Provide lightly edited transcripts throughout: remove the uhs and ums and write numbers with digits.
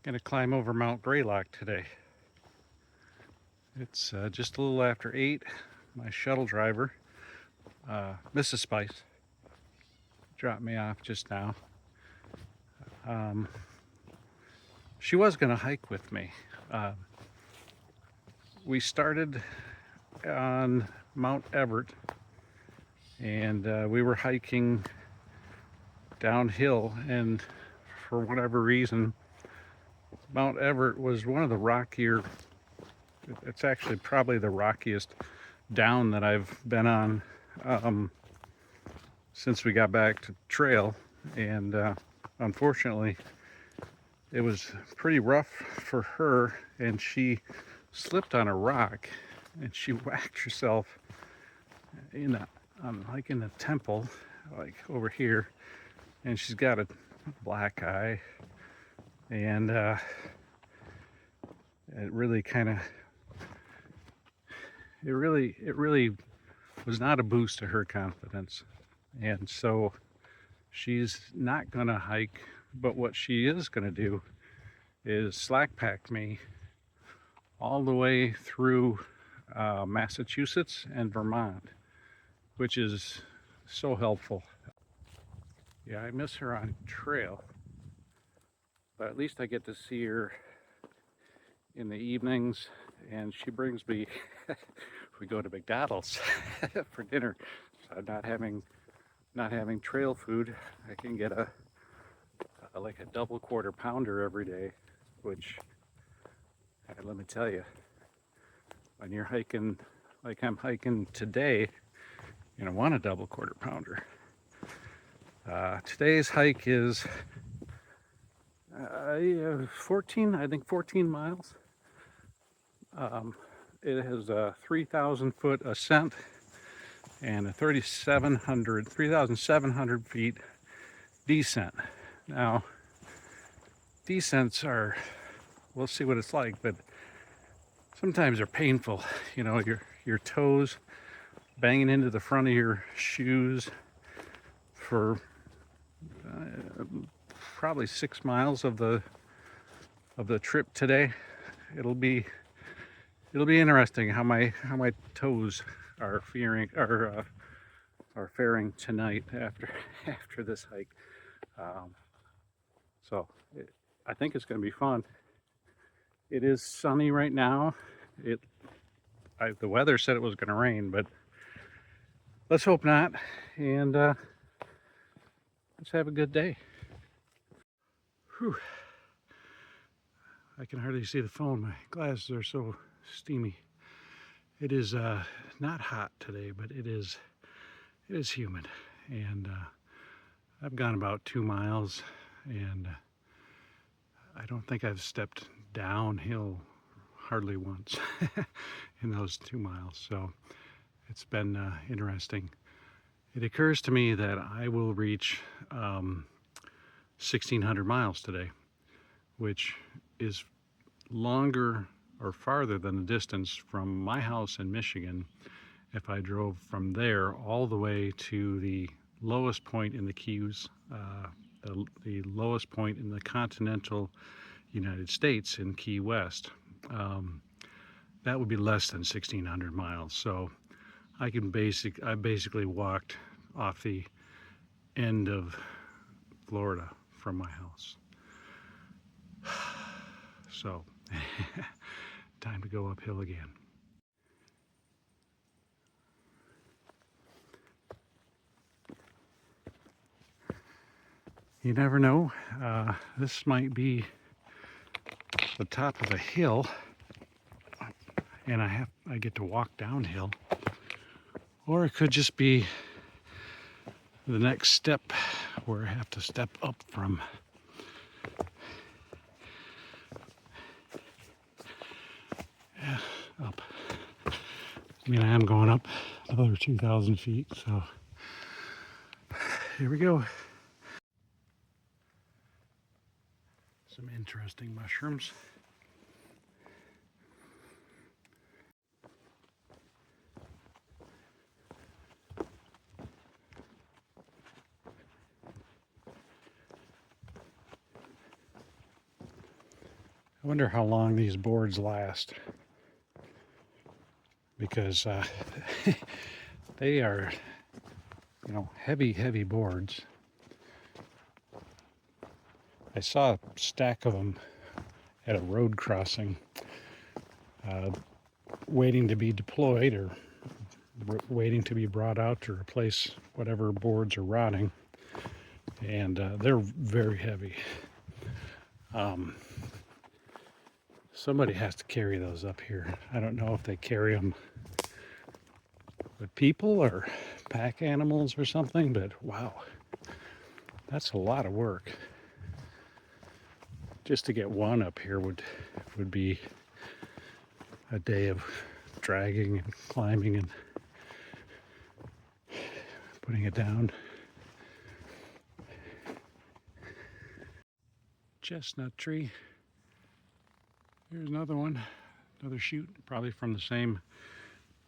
Gonna climb over Mount Greylock today. It's just a little after 8. My shuttle driver, Mrs. Spice, dropped me off just now. She was gonna hike with me. We started on Mount Everett, and we were hiking downhill, and for whatever reason, Mount Everett was one of the rockier, it's actually probably the rockiest down that I've been on since we got back to trail. And unfortunately, it was pretty rough for her, and she slipped on a rock and she whacked herself like in the temple, like over here, and she's got a black eye, and it really was not a boost to her confidence. And so she's not gonna hike, but what she is gonna do is slack pack me all the way through Massachusetts and Vermont, which is so helpful. Yeah, I miss her on trail, but at least I get to see her in the evenings, and she brings me we go to McDonald's for dinner. So I'm not having trail food. I can get like a double quarter pounder every day, which let me tell you, when you're hiking like I'm hiking today, you don't want a double quarter pounder. Today's hike is 14 miles. It has a 3,000 foot ascent and a 3,700 feet descent. Now, descents are, we'll see what it's like, but sometimes they're painful. You know, your toes banging into the front of your shoes for probably 6 miles of the trip today. It'll be interesting how my toes are faring tonight after this hike. I think it's going to be fun. It is sunny right now. The weather said it was going to rain, but let's hope not. And let's have a good day. Whew. I can hardly see the phone. My glasses are so steamy. It is not hot today, but it is humid. And I've gone about 2 miles, and I don't think I've stepped downhill hardly once in those 2 miles. So it's been interesting. It occurs to me that I will reach 1,600 miles today, which is longer or farther than the distance from my house in Michigan if I drove from there all the way to the lowest point in the Keys, the lowest point in the continental United States in Key West. That would be less than 1,600 miles. So I basically walked off the end of Florida from my house. So time to go uphill again. You never know. This might be the top of a hill, and I get to walk downhill, or it could just be the next step where I have to step up from. Yeah, up. I mean, I am going up another 2,000 feet, so here we go. Some interesting mushrooms. I wonder how long these boards last, because they are, heavy, heavy boards. I saw a stack of them at a road crossing, waiting to be deployed or waiting to be brought out to replace whatever boards are rotting, and they're very heavy. Somebody has to carry those up here. I don't know if they carry them with people or pack animals or something, but wow, that's a lot of work. Just to get one up here would be a day of dragging and climbing and putting it down. Chestnut tree. Here's another one, another shoot, probably from the same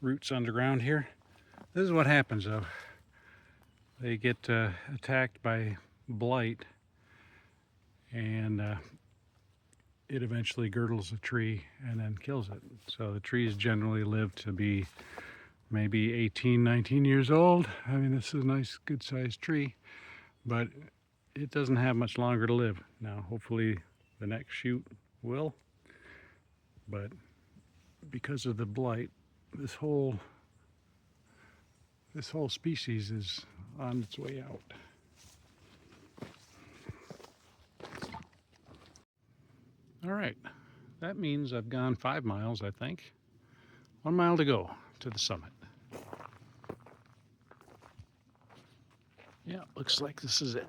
roots underground here. This is what happens though. They get attacked by blight, and it eventually girdles the tree and then kills it. So the trees generally live to be maybe 18, 19 years old. I mean, this is a nice, good sized tree, but it doesn't have much longer to live. Now, hopefully the next shoot will, but because of the blight, this whole species is on its way out. All right, that means I've gone 5 miles, I think. 1 mile to go to the summit. Yeah, looks like this is it.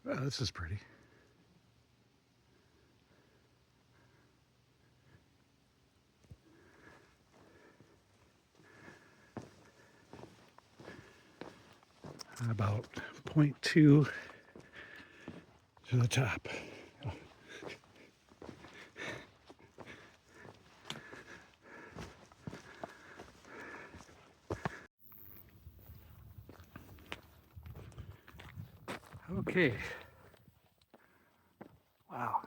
Well, this is pretty. About 0.2 to the top. Okay. Wow.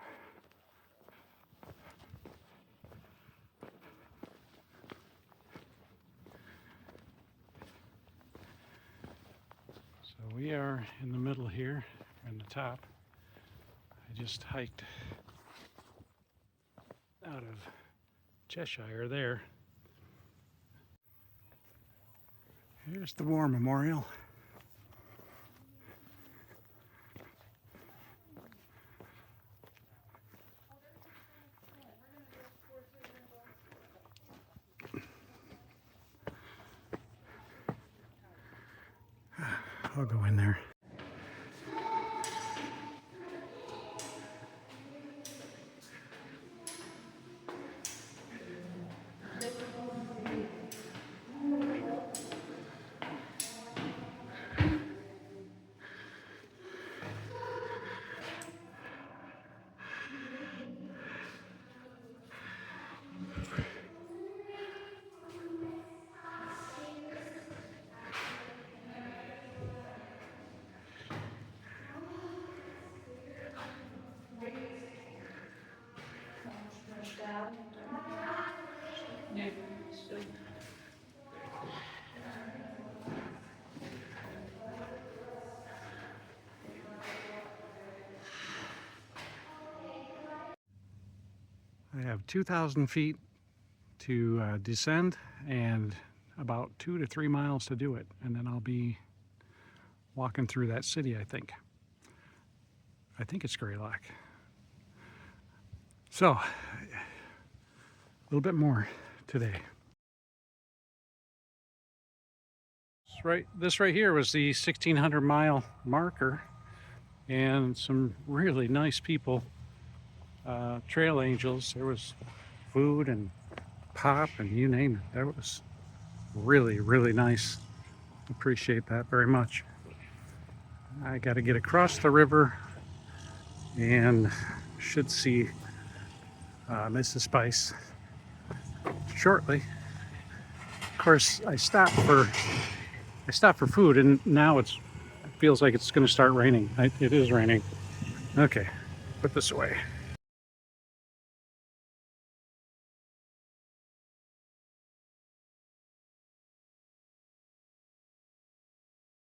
So we are in the middle here, in the top. I just hiked out of Cheshire there. Here's the War Memorial. I'll go in there. I have 2,000 feet to descend and about 2 to 3 miles to do it, and then I'll be walking through that city, I think. I think it's Greylock. So, a little bit more today. This right here was the 1,600 mile marker, and some really nice people, trail angels. There was food and pop and you name it. That was really, really nice. Appreciate that very much. I got to get across the river and should see Mrs. Spice shortly. Of course, I stopped for food, and now it feels like it's going to start raining. It is raining. Okay, put this away.